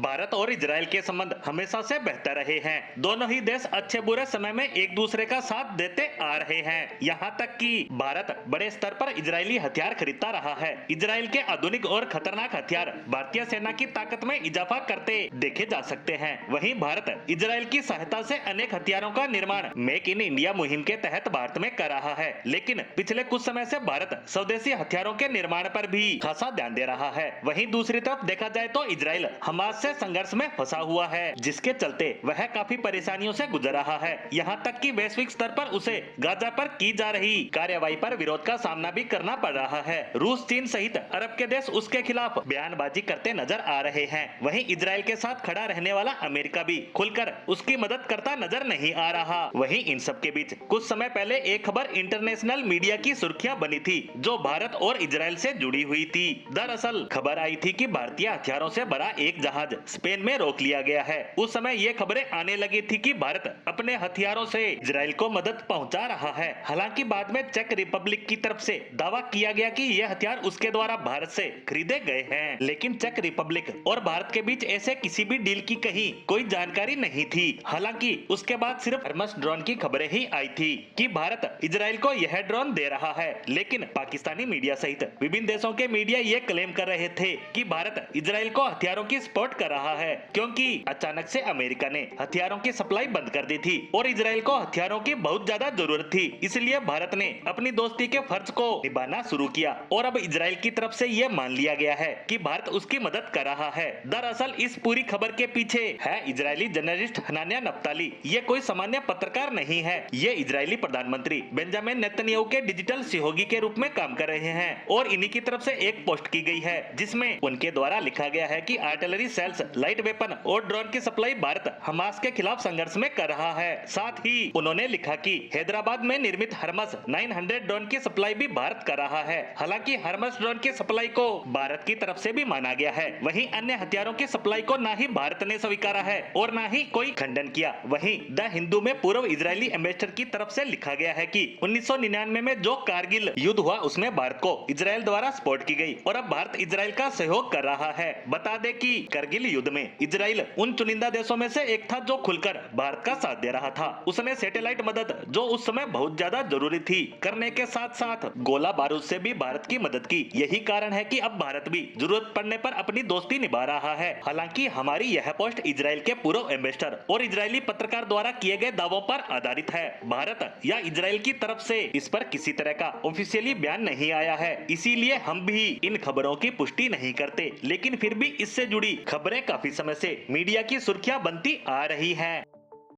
भारत और इजराइल के संबंध हमेशा से बेहतर रहे हैं। दोनों ही देश अच्छे बुरे समय में एक दूसरे का साथ देते आ रहे हैं। यहाँ तक कि भारत बड़े स्तर पर इजरायली हथियार खरीदता रहा है। इजराइल के आधुनिक और खतरनाक हथियार भारतीय सेना की ताकत में इजाफा करते देखे जा सकते हैं। वहीं भारत इजराइल की सहायता से अनेक हथियारों का निर्माण मेक इन इंडिया मुहिम के तहत भारत में कर रहा है। लेकिन पिछले कुछ समय से भारत स्वदेशी हथियारों के निर्माण पर भी खासा ध्यान दे रहा है। वहीं दूसरी तरफ देखा जाए तो इजराइल हमास से संघर्ष में फंसा हुआ है, जिसके चलते वह काफी परेशानियों से गुजर रहा है। यहाँ तक कि वैश्विक स्तर पर उसे गाजा पर की जा रही कार्रवाई पर विरोध का सामना भी करना पड़ रहा है। रूस, चीन सहित अरब के देश उसके खिलाफ बयानबाजी करते नजर आ रहे हैं। वहीं इजराइल के साथ खड़ा रहने वाला अमेरिका भी खुलकर उसकी मदद करता नजर नहीं आ रहा। वहीं इन सब के बीच कुछ समय पहले एक खबर इंटरनेशनल मीडिया की सुर्खियां बनी थी, जो भारत और इजराइल से जुड़ी हुई थी। दरअसल खबर आई थी कि भारतीय हथियारों से भरा एक जहाज स्पेन में रोक लिया गया है। उस समय ये खबरें आने लगी थी कि भारत अपने हथियारों से इजराइल को मदद पहुंचा रहा है। हालांकि बाद में चेक रिपब्लिक की तरफ से दावा किया गया कि ये हथियार उसके द्वारा भारत से खरीदे गए हैं। लेकिन चेक रिपब्लिक और भारत के बीच ऐसे किसी भी डील की कहीं कोई जानकारी नहीं थी। हालांकि उसके बाद सिर्फ हर्मस ड्रोन की खबरें ही आई थी कि भारत इजराइल को यह ड्रोन दे रहा है। लेकिन पाकिस्तानी मीडिया सहित विभिन्न देशों के मीडिया ये क्लेम कर रहे थे कि भारत इजराइल को हथियारों की सपोर्ट कर रहा है, क्योंकि अचानक से अमेरिका ने हथियारों की सप्लाई बंद कर दी थी और इजराइल को हथियारों की बहुत ज्यादा जरूरत थी। इसलिए भारत ने अपनी दोस्ती के फर्ज को निभाना शुरू किया और अब इजराइल की तरफ से यह मान लिया गया है कि भारत उसकी मदद कर रहा है। दरअसल इस पूरी खबर के पीछे है इजरायली जर्नलिस्ट हनान्या नफ्ताली। ये कोई सामान्य पत्रकार नहीं है, ये इजरायली प्रधानमंत्री बेंजामिन नेतन्याहू के डिजिटल सहयोगी के रूप में काम कर रहे हैं। और इन्हीं की तरफ से एक पोस्ट की गई है जिसमें उनके द्वारा लिखा गया है कि आर्टिलरी सेल्स, लाइट वेपन और ड्रोन की सप्लाई भारत हमास के खिलाफ संघर्ष में कर रहा है। साथ ही उन्होंने लिखा कि हैदराबाद में निर्मित हर्मस 900 ड्रोन की सप्लाई भी भारत कर रहा है। हालांकि हर्मस ड्रोन की सप्लाई को भारत की तरफ से भी माना गया है। वहीं अन्य हथियारों की सप्लाई को ना ही भारत ने स्वीकारा है और ना ही कोई खंडन किया। वहीं द हिंदू में पूर्व इजरायली एम्बेसडर की तरफ से लिखा गया है कि 1999 में जो कारगिल युद्ध हुआ उसमें भारत को इजराइल द्वारा सपोर्ट की गई और अब भारत इजराइल का सहयोग कर रहा है। बता दें कि कारगिल युद्ध में इजराइल उन चुनिंदा देशों में से एक था जो खुलकर भारत का साथ दे रहा था। उसने सैटेलाइट मदद, जो उस समय बहुत ज्यादा जरूरी थी, करने के साथ साथ गोला बारूद से भी भारत की मदद की। यही कारण है कि अब भारत भी जरूरत पड़ने पर अपनी दोस्ती निभा रहा है। हालांकि हमारी यह पोस्ट इजराइल के पूर्व एम्बेसडर और इजरायली पत्रकार द्वारा किए गए दावों पर आधारित है। भारत या इजराइल की तरफ से इस पर किसी तरह का ऑफिशियली बयान नहीं आया है, इसीलिए हम भी इन खबरों की पुष्टि नहीं करते। लेकिन फिर भी इससे जुड़ी खबरें काफी समय से मीडिया की सुर्खियां बनती आ रही हैं।